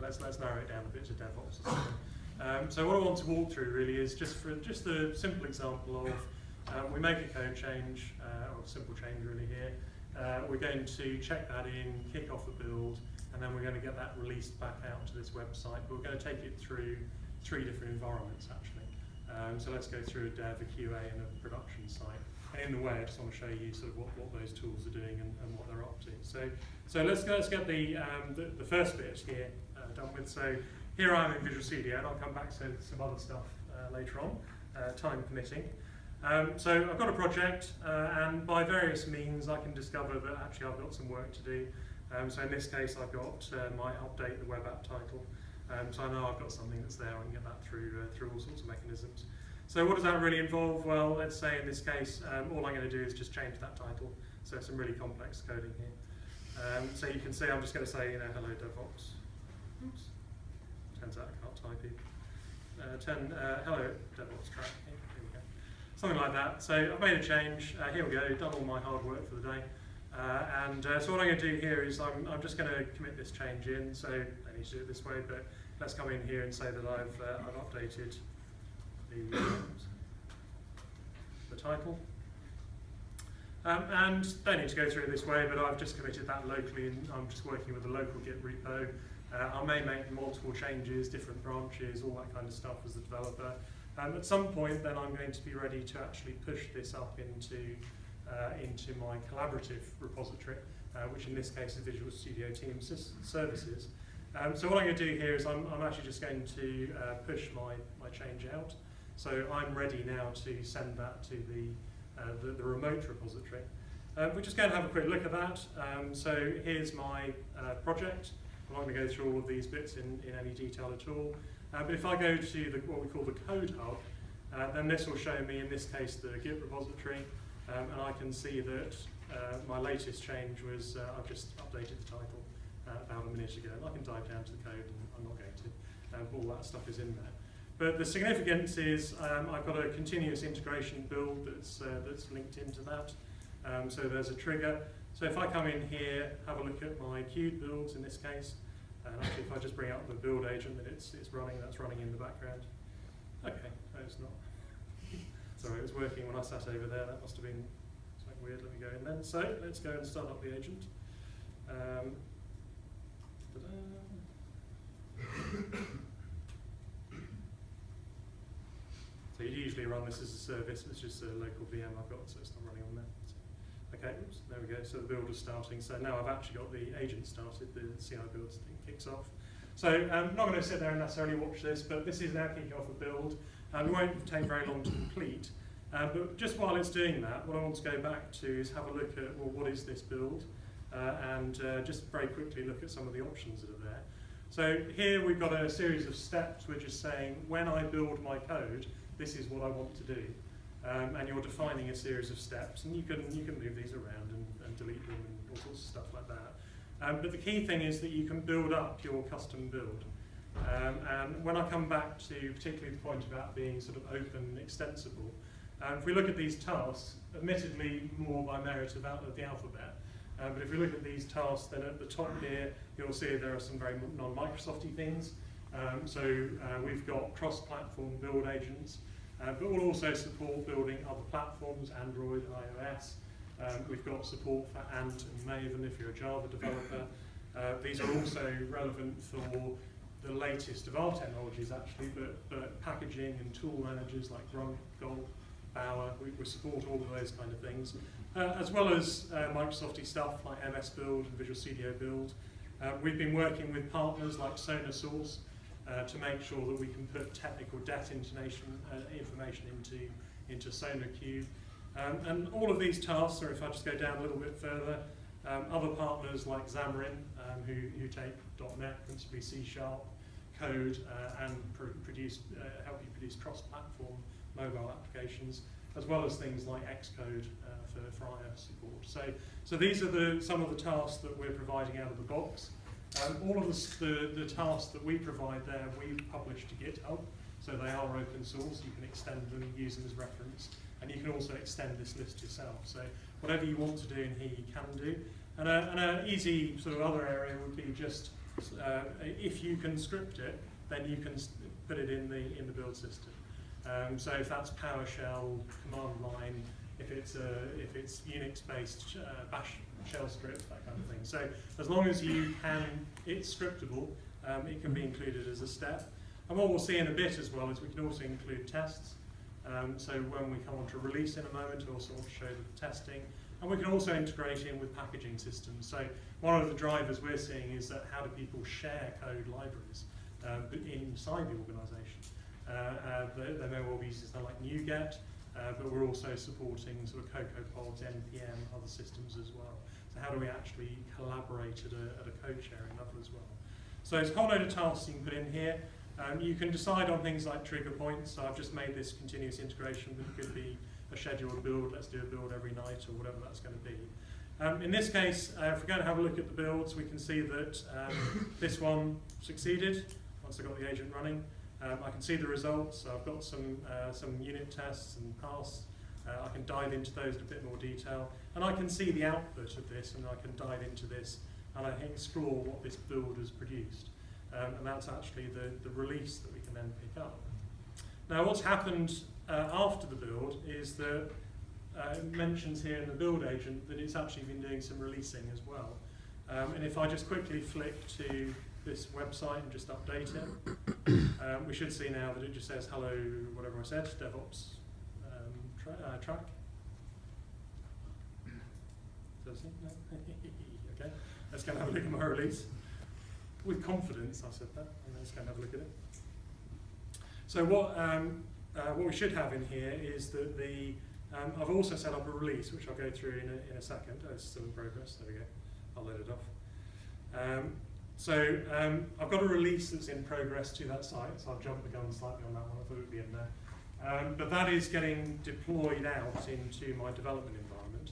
but let's narrow it down a bit to DevOps or something. So what I want to walk through really is just a simple example of we make a code change, or a simple change really here. We're going to check that in, kick off a build, and then we're going to get that released back out to this website. But we're going to take it through 3 different environments actually. So let's go through a dev, a QA, and a production site. And in the way, I just want to show you sort of what those tools are doing and what they're up to. So let's get the first bit here done with. So here I am in Visual Studio, and I'll come back to some other stuff later on, time permitting. So I've got a project, and by various means I can discover that actually I've got some work to do. So in this case I've got my update the web app title. So I know I've got something that's there, I can get that through all sorts of mechanisms. So what does that really involve? Well, let's say in this case, all I'm going to do is just change that title. So some really complex coding here. So you can see I'm just going to say, hello DevOps. Oops. Turns out I can't type it. Hello DevOps track. Here we go. Something like that. So I've made a change. Here we go. Done all my hard work for the day. So what I'm going to do here is I'm just going to commit this change in. So I need to do it this way, but let's come in here and say that I've updated the title. And don't need to go through it this way, but I've just committed that locally, and I'm just working with a local Git repo. I may make multiple changes, different branches, all that kind of stuff as a developer. At some point, then I'm going to be ready to actually push this up into my collaborative repository, which in this case is Visual Studio Team Services. So what I'm going to do here is I'm actually just going to push my change out. So I'm ready now to send that to the remote repository. We're just going to have a quick look at that. So here's my project. I'm not going to go through all of these bits in any detail at all. But if I go to what we call the code hub, then this will show me, in this case, the Git repository. And I can see that my latest change was I've just updated the title about a minute ago. I can dive down to the code, and I'm not going to. All that stuff is in there. But the significance is I've got a continuous integration build that's linked into that. So there's a trigger. So if I come in here, have a look at my queued builds in this case, and actually if I just bring up the build agent that it's running, that's running in the background. Okay, no, it's not. Sorry, it was working when I sat over there. That must have been something weird. Let me go in then. So let's go and start up the agent. So you usually run this as a service. It's just a local VM I've got, so it's not running on there. So, okay, oops, there we go. So the build is starting. So now I've actually got the agent started. The CI build thing kicks off. So I'm not going to sit there and necessarily watch this, but this is now kicking off a build. It won't take very long to complete. But just while it's doing that, what I want to go back to is have a look at, well, what is this build? And just very quickly look at some of the options that are there. So here we've got a series of steps. We're just saying, when I build my code, this is what I want to do. And you're defining a series of steps, and you can move these around and delete them and all sorts of stuff like that. But the key thing is that you can build up your custom build. And when I come back to particularly the point about being sort of open and extensible, if we look at these tasks, admittedly more by merit of the alphabet, but if we look at these tasks, then at the top here, you'll see there are some very non-Microsoft-y things. So we've got cross-platform build agents, but we'll also support building other platforms, Android, iOS. We've got support for Ant and Maven if you're a Java developer. These are also relevant for the latest of our technologies actually, but packaging and tool managers like Grunt, Gulp, Bower, we support all of those kind of things, as well as Microsoft-y stuff like MS Build and Visual Studio Build. We've been working with partners like SonarSource to make sure that we can put technical debt information into SonarQube. And all of these tasks, or if I just go down a little bit further, other partners like Xamarin, who take .NET, principally C# code, and help you produce cross-platform mobile applications, as well as things like Xcode for iOS support. So these are some of the tasks that we're providing out of the box. All of the tasks that we provide there, we publish to GitHub, so they are open source. You can extend them, use them as reference, and you can also extend this list yourself. So whatever you want to do in here, you can do. And an easy sort of other area would be just if you can script it, then you can put it in the build system. So if that's PowerShell, command line, if it's Unix-based Bash shell script, that kind of thing. So as long as you can, it's scriptable, it can be included as a step. And what we'll see in a bit as well is we can also include tests. So when we come on to release in a moment, we'll also want to show the testing. And we can also integrate in with packaging systems. So one of the drivers we're seeing is that how do people share code libraries inside the organisation. There may well be something like NuGet, but we're also supporting sort of CocoaPods, NPM, other systems as well. So how do we actually collaborate at a code sharing level as well? So it's a whole load of tasks you can put in here. You can decide on things like trigger points. So I've just made this continuous integration, but it could be a scheduled build. Let's do a build every night or whatever that's going to be. In this case, if we're going to have a look at the builds, we can see that this one succeeded once I got the agent running. I can see the results. So I've got some unit tests and pass. I can dive into those in a bit more detail. And I can see the output of this, and I can dive into this, and I can explore what this build has produced. And that's actually the release that we can then pick up. Now what's happened after the build is that it mentions here in the build agent that it's actually been doing some releasing as well. And if I just quickly flick to this website and just update it, we should see now that it just says hello, whatever I said, DevOps track. Does it? No? Okay, let's go and have a look at my release. With confidence, I said that, and let's go and have a look at it. So what we should have in here is that I've also set up a release, which I'll go through in a second. Oh, it's still in progress. There we go. I'll load it off. I've got a release that's in progress to that site, so I've jumped the gun slightly on that one. I thought it would be in there. But that is getting deployed out into my development environment.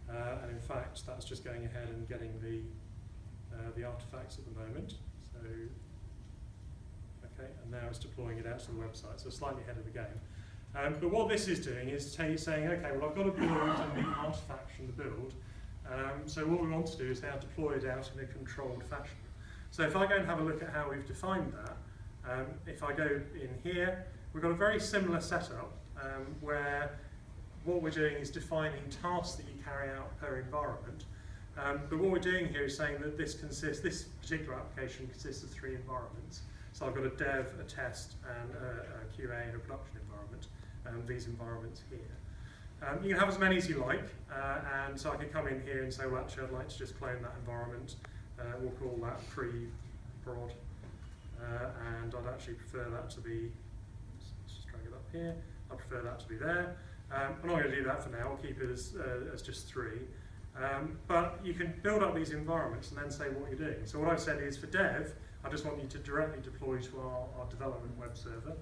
And in fact, that's just going ahead and getting the artifacts at the moment. So, okay, and now it's deploying it out to the website, so slightly ahead of the game. But what this is doing is saying, okay, well I've got to build and the artifacts from the build. So what we want to do is now deploy it out in a controlled fashion. So if I go and have a look at how we've defined that, if I go in here, we've got a very similar setup where what we're doing is defining tasks that you carry out per environment. But what we're doing here is saying that this particular application consists of 3 environments. So I've got a dev, a test, and a QA and a production environment, these environments here. You can have as many as you like, and so I can come in here and say, well actually I'd like to just clone that environment. We'll call that pre-prod, and I'd actually prefer that to be, let's just drag it up here, I prefer that to be there. I'm not going to do that for now, I'll keep it as just 3. But you can build up these environments and then say what you're doing. So what I've said is for dev, I just want you to directly deploy to our development web server.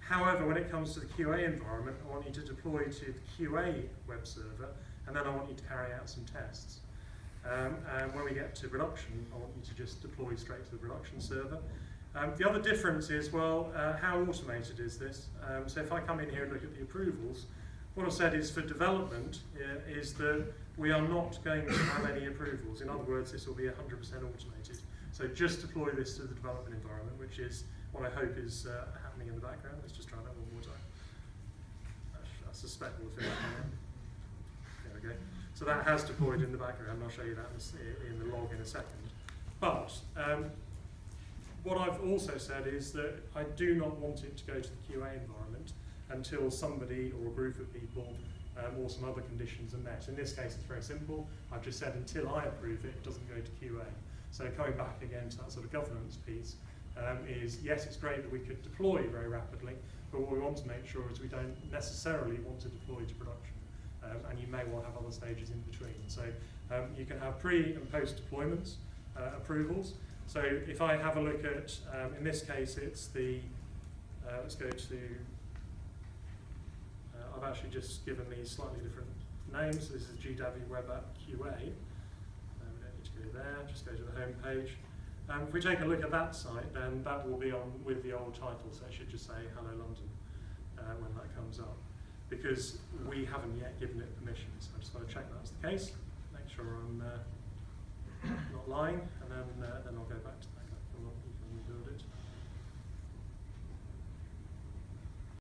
However, when it comes to the QA environment, I want you to deploy to the QA web server, and then I want you to carry out some tests. And when we get to production, I want you to just deploy straight to the production server. The other difference is, well, how automated is this? So if I come in here and look at the approvals, what I've said is for development is that we are not going to have any approvals. In other words, this will be 100% automated. So just deploy this to the development environment, which is what I hope is happening in the background. Let's just try that one more time. I suspect we'll finish there we go. So that has deployed in the background. I'll show you that in the log in a second. But what I've also said is that I do not want it to go to the QA environment until somebody or a group of people or some other conditions are met. In this case, it's very simple. I've just said until I approve it, it doesn't go to QA. So coming back again to that sort of governance piece is, yes, it's great that we could deploy very rapidly, but what we want to make sure is we don't necessarily want to deploy to production. And you may well have other stages in between. So you can have pre and post deployments approvals. So if I have a look at, in this case, it's the, let's go to, I've actually just given these slightly different names. So this is GW Web App QA. We don't need to go there, just go to the home page. If we take a look at that site, then that will be on with the old title, so it should just say Hello London when that comes up. Because we haven't yet given it permission, so I just want to check that's the case, make sure I'm not lying, and then I'll go back to that.